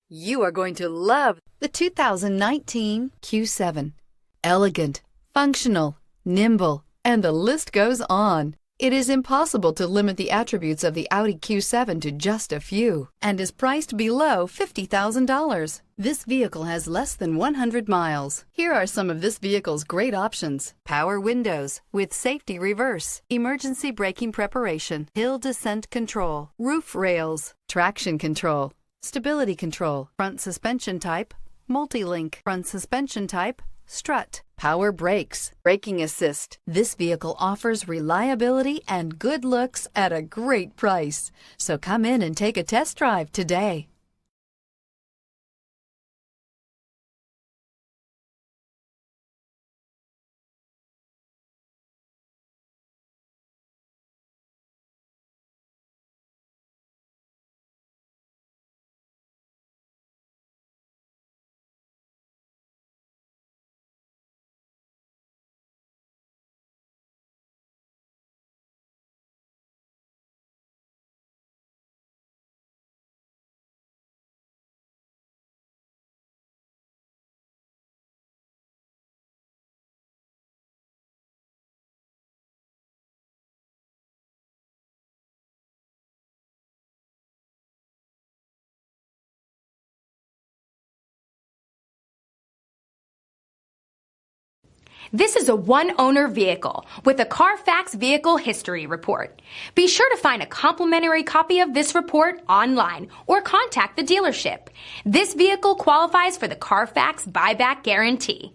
You are going to love the 2019 Q7. Elegant, functional, nimble, and the list goes on. It is impossible to limit the attributes of the Audi Q7 to just a few and is priced below $50,000. This vehicle has less than 100 miles. Here are some of this vehicle's great options: power windows with safety reverse, emergency braking preparation, hill descent control, roof rails, traction control, stability control, front suspension type, multi-link, front suspension type, strut, power brakes, braking assist. This vehicle offers reliability and good looks at a great price. So come in and take a test drive today. This is a one-owner vehicle with a Carfax Vehicle History Report. Be sure to find a complimentary copy of this report online or contact the dealership. This vehicle qualifies for the Carfax Buyback Guarantee.